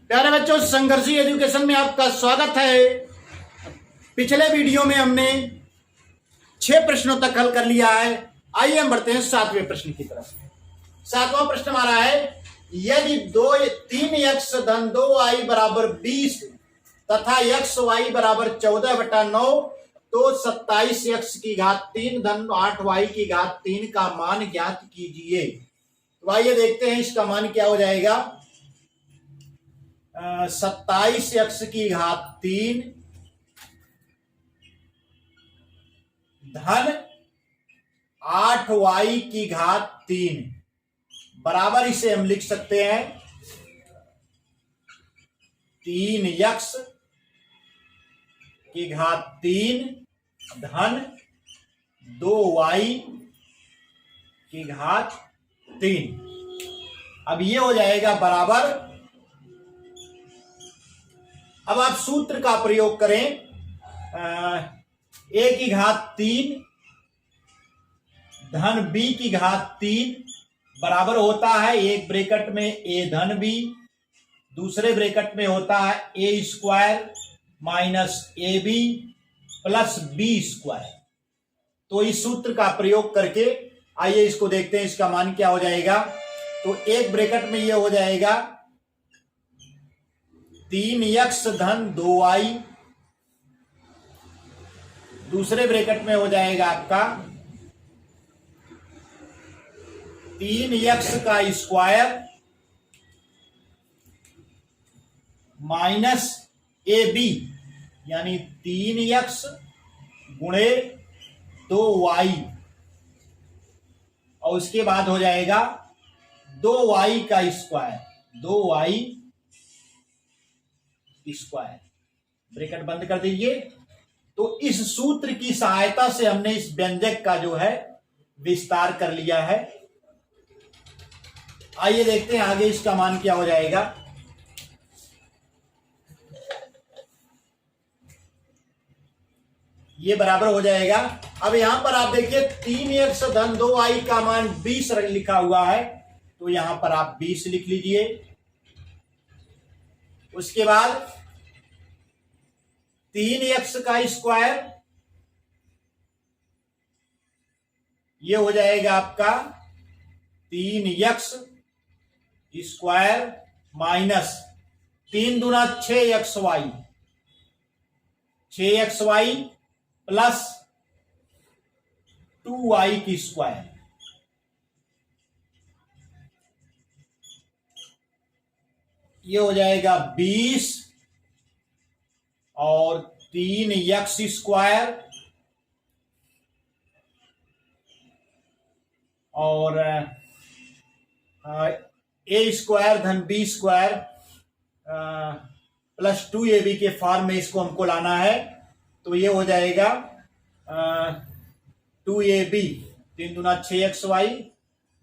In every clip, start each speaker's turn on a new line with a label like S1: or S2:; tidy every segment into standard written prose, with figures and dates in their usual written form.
S1: प्यारे बच्चों, संघर्षी एजुकेशन में आपका स्वागत है। पिछले वीडियो में हमने 6 प्रश्नों तक हल कर लिया है। आइए हम बढ़ते हैं 7वें प्रश्न की तरफ। 7वां प्रश्न हमारा है, यदि 3x धन 2y बराबर 20 तथा x y बराबर 14/9 तो 27x की घात 3 धन 8y की घात 3 का मान ज्ञात कीजिए। तो आइए देखते हैं इसका मान क्या हो जाएगा। 27x की घात 3 धन 8y की घात 3 बराबर, इसे हम लिख सकते हैं 3x की घात 3 धन 2y की घात 3। अब ये हो जाएगा बराबर। अब आप सूत्र का प्रयोग करें। a की घात 3 धन b की घात 3 बराबर होता है, एक ब्रैकेट में a धन b, दूसरे ब्रैकेट में होता है a square minus ab plus b square. तो इस सूत्र का प्रयोग करके आइए इसको देखते हैं, इसका मान क्या हो जाएगा। तो एक ब्रैकेट में ये हो जाएगा 3x धन 2y, दूसरे ब्रैकेट में हो जाएगा आपका 3x का स्क्वायर माइनस ab यानी 3x गुणे 2y, और उसके बाद हो जाएगा 2y का स्क्वायर, 2y स्क्वायर। ब्रैकेट बंद कर दीजिए। तो इस सूत्र की सहायता से हमने इस व्यंजक का जो है विस्तार कर लिया है। आइए देखते हैं आगे इसका मान क्या हो जाएगा। ये बराबर हो जाएगा। अब यहां पर आप देखिए 3x धन 2y का मान 20 लिखा हुआ है, तो यहां पर आप 20 लिख लीजिए। उसके बाद 3x का स्क्वायर, ये हो जाएगा आपका 3x स्क्वायर माइनस 3 दूना 6xy, 6xy प्लस 2y की स्क्वायर। ये हो जाएगा 20 और 3x स्क्वायर और a स्क्वायर धन b स्क्वायर प्लस 2ab के फॉर्म में इसको हमको लाना है। तो ये हो जाएगा 2ab 3 दूना 6xy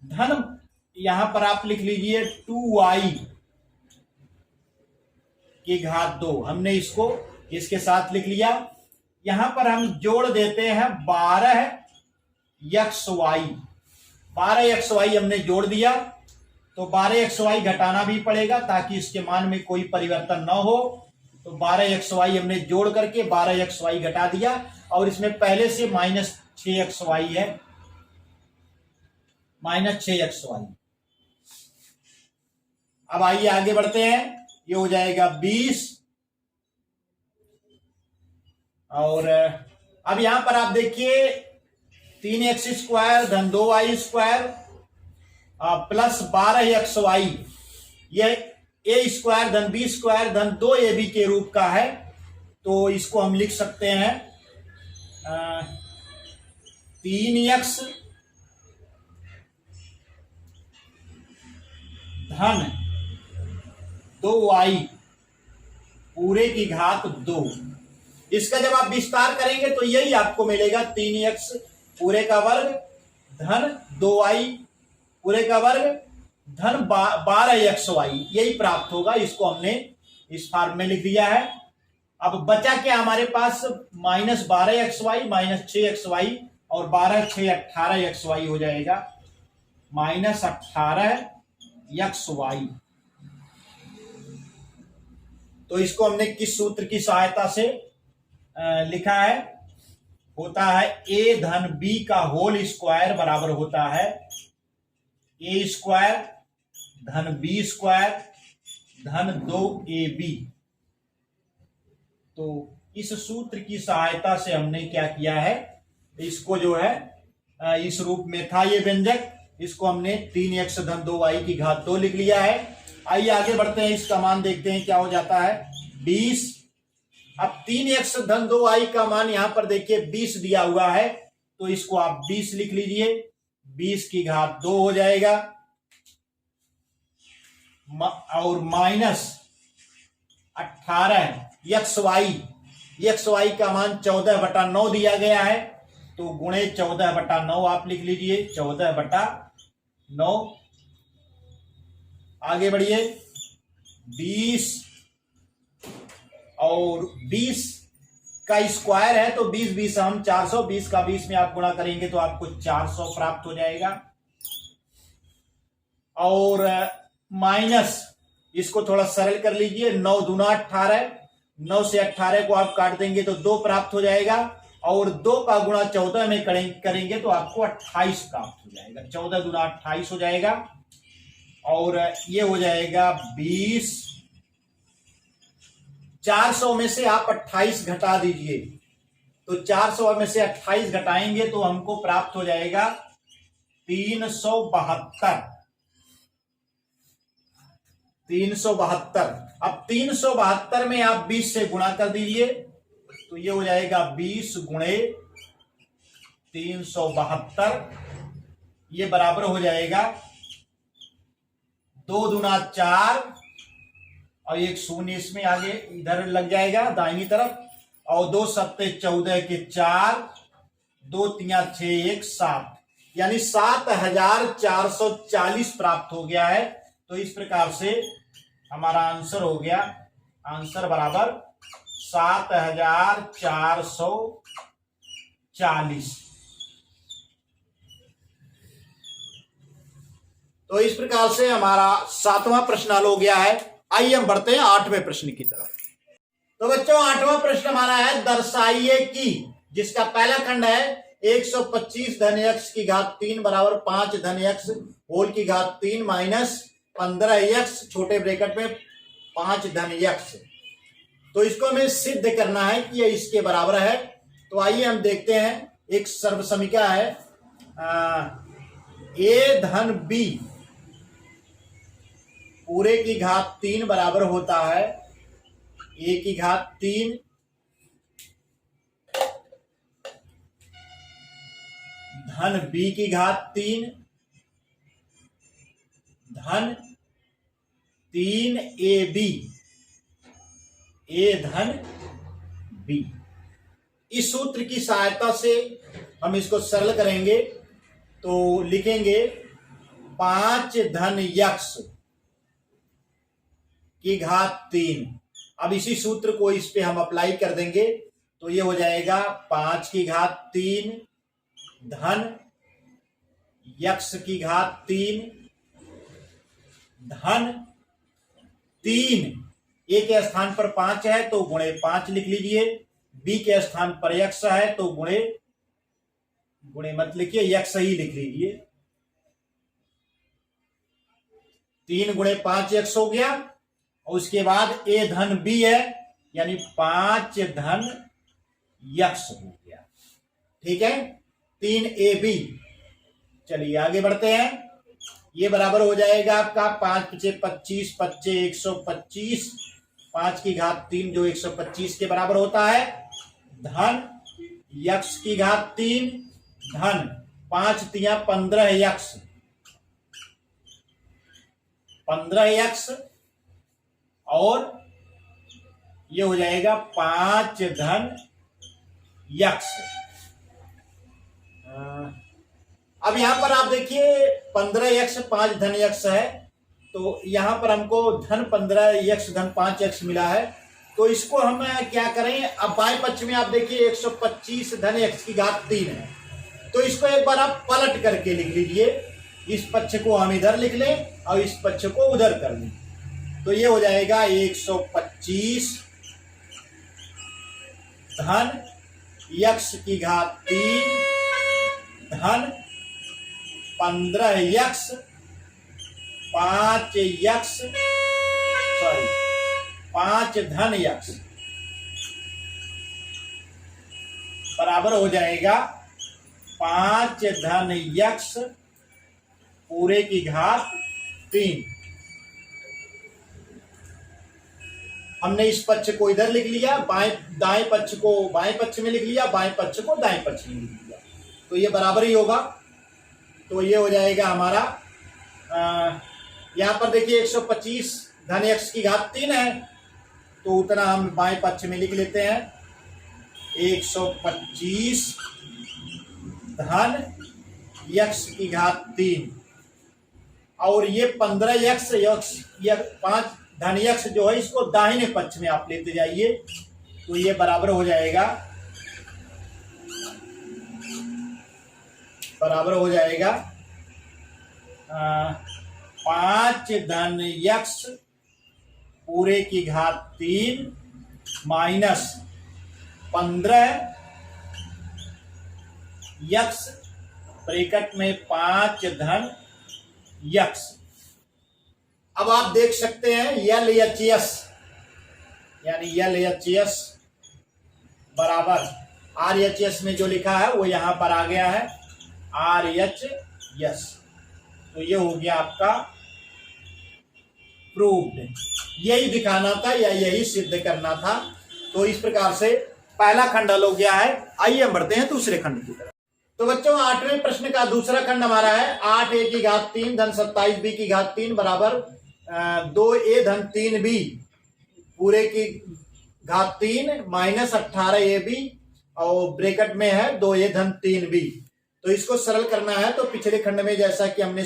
S1: धन, यहां पर आप लिख लीजिए 2y की घात 2। हमने इसको इसके साथ लिख लिया। यहां पर हम जोड़ देते हैं 12xy, 12xy हमने जोड़ दिया। तो 12xy घटाना भी पड़ेगा ताकि इसके मान में कोई परिवर्तन न हो। तो 12xy हमने जोड़ करके 12xy घटा दिया, और इसमें पहले से माइनस 6xy है, माइनस 6xy। अब आइए आगे बढ़ते हैं। ये हो जाएगा 20 और अब यहां पर आप देखिए 3x स्क्वायर धन 2y स्क्वायर प्लस 12xy, यह a स्क्वायर धन b स्क्वायर धन 2ab के रूप का है। तो इसको हम लिख सकते हैं 3x धन 2y पूरे की घात 2। इसका जब आप विस्तार करेंगे तो यही आपको मिलेगा 3x पूरे का वर्ग धन 2y पूरे का वर्ग धन 12xy, यही प्राप्त होगा। इसको हमने इस फॉर्म में लिख दिया है। अब बचा क्या हमारे पास, माइनस 12xy माइनस 6xy और 12 6 18xy हो जाएगा, माइनस 18xy। तो इसको हमने किस सूत्र की सहायता से लिखा है? होता है a धन b का होल स्क्वायर बराबर होता है a स्क्वायर धन b स्क्वायर धन 2ab। तो इस सूत्र की सहायता से हमने क्या किया है, इसको जो है इस रूप में था ये व्यंजक, इसको हमने 3x धन 2y की घात 2 लिख लिया है। आइए आगे बढ़ते हैं, इसका मान देखते हैं क्या हो जाता है 20। अब 3x धन 2y का मान यहां पर देखिए 20 दिया हुआ है, तो इसको आप 20 लिख लीजिए, 20 की घात 2 हो जाएगा और माइनस 18 xy का मान 14/9 दिया गया है, तो गुणे 14/9 आप लिख लीजिए, 14/9। आगे बढ़िए, 20 और 20 का स्क्वायर है तो 20 हम 400, 20 का 20 में आप गुणा करेंगे तो आपको 400 प्राप्त हो जाएगा। और माइनस, इसको थोड़ा सरल कर लीजिए, 9 दूना 18, 9 से 18 को आप काट देंगे तो 2 प्राप्त हो जाएगा, और 2 का गुणा 14 में करेंगे तो आपको 28 प्राप्त हो जाएगा, 14 दूना 28 हो जाएगा। और ये हो जाएगा 20, 400 में से आप 28 घटा दीजिए, तो 400 में से 28 घटाएंगे तो हमको प्राप्त हो जाएगा 372। 372। अब 372 में आप 20 से गुणा कर दीजिए, तो ये हो जाएगा 20 गुणे 372, ये बराबर हो जाएगा 2 दूना 4 और एक शून्य इसमें आगे इधर लग जाएगा दाहिनी तरफ, और 2 सत्ते 14 के 4, 2 तिया 6 1 7, यानी 7440 प्राप्त हो गया है। तो इस प्रकार से हमारा आंसर हो गया, आंसर बराबर 7440। तो इस प्रकार से हमारा 7वां प्रश्न हल हो गया है। आइए हम बढ़ते हैं 8वें प्रश्न की तरफ। तो बच्चों 8वां प्रश्न हमारा है, दर्शाइए कि, जिसका पहला खंड है 125 धन x की घात 3 बराबर 5 धन x होल की घात 3 माइनस 15x छोटे ब्रैकेट में 5 धन x। तो इसको हमें सिद्ध करना है कि ये इसके बराबर है। तो आइए हम देखते हैं, एक सर्वसमीका है a धन b पूरे की घात 3 बराबर होता है a की घात 3 धन b की घात 3 धन 3ab, a धन b। इस सूत्र की सहायता से हम इसको सरल करेंगे तो लिखेंगे 5 धन x की घात 3। अब इसी सूत्र को इस पे हम अप्लाई कर देंगे तो ये हो जाएगा 5 की घात 3 धन x की घात 3 धन 3, a के स्थान पर 5 है तो गुणे 5 लिख लीजिए, b के स्थान पर x है तो गुणे मत लिखिए, x ही लिख लीजिए। 3 गुणे 5x हो गया, और उसके बाद a धन b है यानी 5 धन x हो गया। ठीक है, 3ab। चलिए आगे बढ़ते हैं, ये बराबर हो जाएगा आपका 5 × 25, 25 125, 5 की घात 3 जो 125 के बराबर होता है, धन x की घात 3 धन 5 तिया 15x, 15x, और ये हो जाएगा 5 धन x। अब यहां पर आप देखिए 15x 5 धन x है, तो यहां पर हमको धन 15x धन 5x मिला है। तो इसको हम क्या करें, अब बाएं पक्ष में आप देखिए 125 धन x की घात 3 है, तो इसको एक बार आप पलट करके लिख लीजिए, इस पक्ष को हम इधर लिख लें और इस पक्ष को उधर कर लें, तो ये हो जाएगा 125 25 धन x की घात 3 धन 15x 5 धन x बराबर हो जाएगा 5 धन x पूरे की घात 3। हमने इस पक्ष को इधर लिख लिया, दाएं पक्ष को बाएं पक्ष में लिख लिया, बाएं पक्ष को दाएं पक्ष में लिख लिया, तो ये बराबर ही होगा। तो ये हो जाएगा हमारा यहां पर देखिए 125 धन x की घात 3 है, तो उतना हम बाएं पक्ष में लिख लेते हैं 125 धन x की घात 3, और ये 15x या 5 धन x जो है इसको दाहिने पक्ष में आप लेते जाइए, तो ये बराबर हो जाएगा 5 धन x पूरे की घात 3 माइनस 15 x ब्रैकेट में 5 धन x। अब आप देख सकते हैं LHS यानी LHS बराबर RHS में जो लिखा है वो यहां पर आ गया है RHS, तो ये हो गया आपका प्रूव्ड। यही दिखाना था या यही सिद्ध करना था। तो इस प्रकार से पहला खंड हल हो गया है। आइए हम बढ़ते हैं दूसरे खंड की तरफ। तो बच्चों 8वें प्रश्न का दूसरा खंड हमारा है 8a की घात 3 धन 27b की घात 3 बराबर 2a धन 3b पूरे की घात 3 माइनस 18ab और ब्रैकेट में है 2a धन 3b। तो इसको सरल करना है तो पिछले खंड में जैसा कि हमने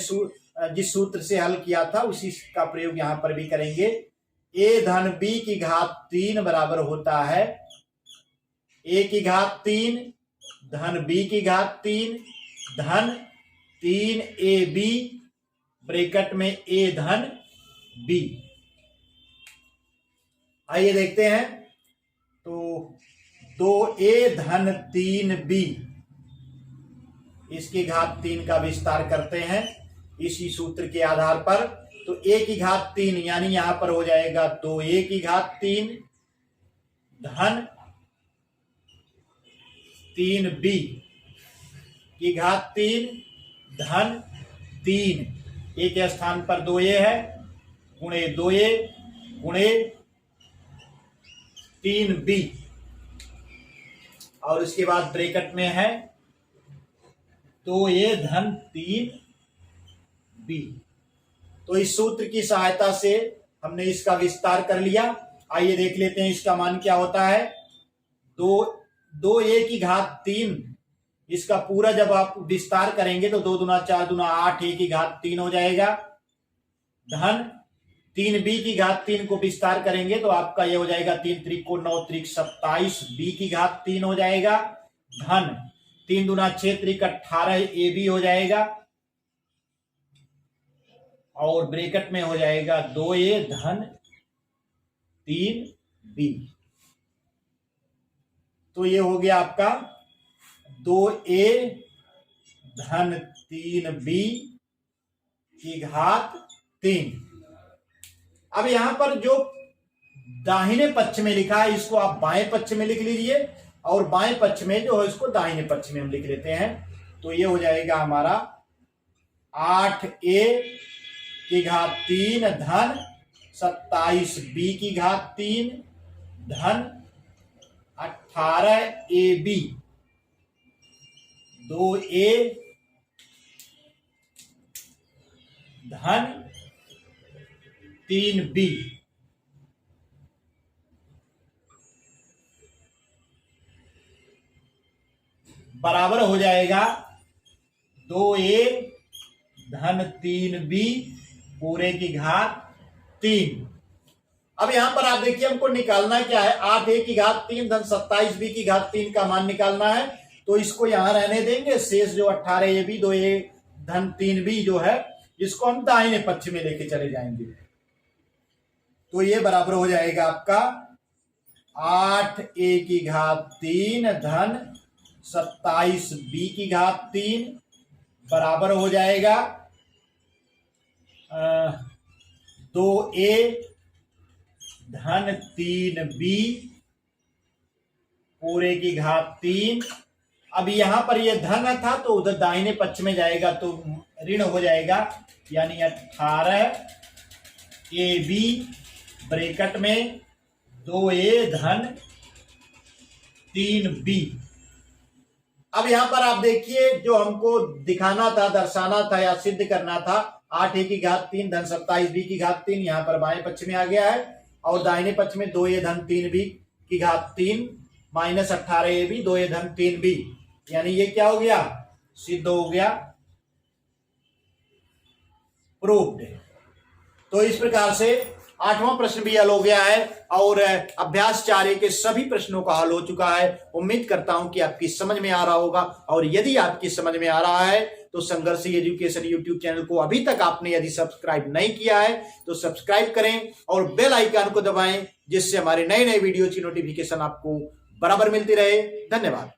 S1: जिस सूत्र से हल किया था उसी का प्रयोग यहां पर भी करेंगे। a धन b की घात 3 बराबर होता है a की घात 3 धन b की घात 3 धन 3ab ब्रैकेट में a धन b। आइए देखते हैं। तो 2a धन 3b इसकी घात 3 का विस्तार करते हैं इसी सूत्र के आधार पर। तो a की घात 3 यानी यहां पर हो जाएगा 2a की घात 3 धन 3b की घात 3 धन 3 a के स्थान पर 2a है गुणे 2a गुणे 3b और उसके बाद ब्रैकेट में है 2a धन 3b। तो इस सूत्र की सहायता से हमने इसका विस्तार कर लिया। आइए देख लेते हैं इसका मान क्या होता है। 2a की घात 3 इसका पूरा जब आप विस्तार करेंगे तो 2 दूना 4 दूना 8 a की घात 3 हो जाएगा धन 3b की घात 3 को विस्तार करेंगे तो आपका ये हो जाएगा 3 त्रिक को 9 त्रिक 27 b की घात 3 हो जाएगा धन 3 दूना 6 त्रिक 18 ab हो जाएगा और ब्रैकेट में हो जाएगा 2a धन 3b। तो ये हो गया आपका 2a धन 3b की घात 3। अब यहां पर जो दाहिने पक्ष में लिखा है इसको आप बाएं पक्ष में लिख लीजिए और बाएं पक्ष में जो है इसको दाहिने पक्ष में हम लिख लेते हैं। तो ये हो जाएगा हमारा 8a की घात 3 धन 27b की घात 3 धन 18ab 2a धन 3b बराबर हो जाएगा 2a धन 3b पूरे की घात 3। अब यहां पर आप देखिए हमको निकालना क्या है 8a की घात 3 धन 27b की घात 3 का मान निकालना है। तो इसको यहां रहने देंगे, शेष जो 18ab 2a धन 3b जो है इसको हम दाहिने पक्ष में लेके चले जाएंगे। तो ये बराबर हो जाएगा आपका 8a³ धन 27b³ बराबर हो जाएगा 2a धन 3b पूरे की घात 3। अब यहां पर ये धन था तो उधर दाहिने पक्ष में जाएगा तो ऋण हो जाएगा, यानी 18ab ब्रैकेट में 2a धन 3b। अब यहां पर आप देखिए जो हमको दिखाना था, दर्शाना था या सिद्ध करना था, 8a³ धन 27b³, यहां पर बाएं पक्ष में आ गया है और दाहिने पक्ष में 2a धन 3b³ माइनस 18ab 2a धन 3b, यानी ये क्या हो गया, सिद्ध हो गया, प्रूव्ड। तो इस प्रकार से 8वां प्रश्न भी हल हो गया है और अभ्यास 4 के सभी प्रश्नों का हल हो चुका है। उम्मीद करता हूं कि आपकी समझ में आ रहा होगा, और यदि आपकी समझ में आ रहा है तो संघर्ष एजुकेशन यूट्यूब चैनल को अभी तक आपने यदि सब्सक्राइब नहीं किया है तो सब्सक्राइब करें और बेल आइकन को दबाएं, जिससे हमारे नए नए वीडियो की नोटिफिकेशन आपको बराबर मिलती रहे। धन्यवाद।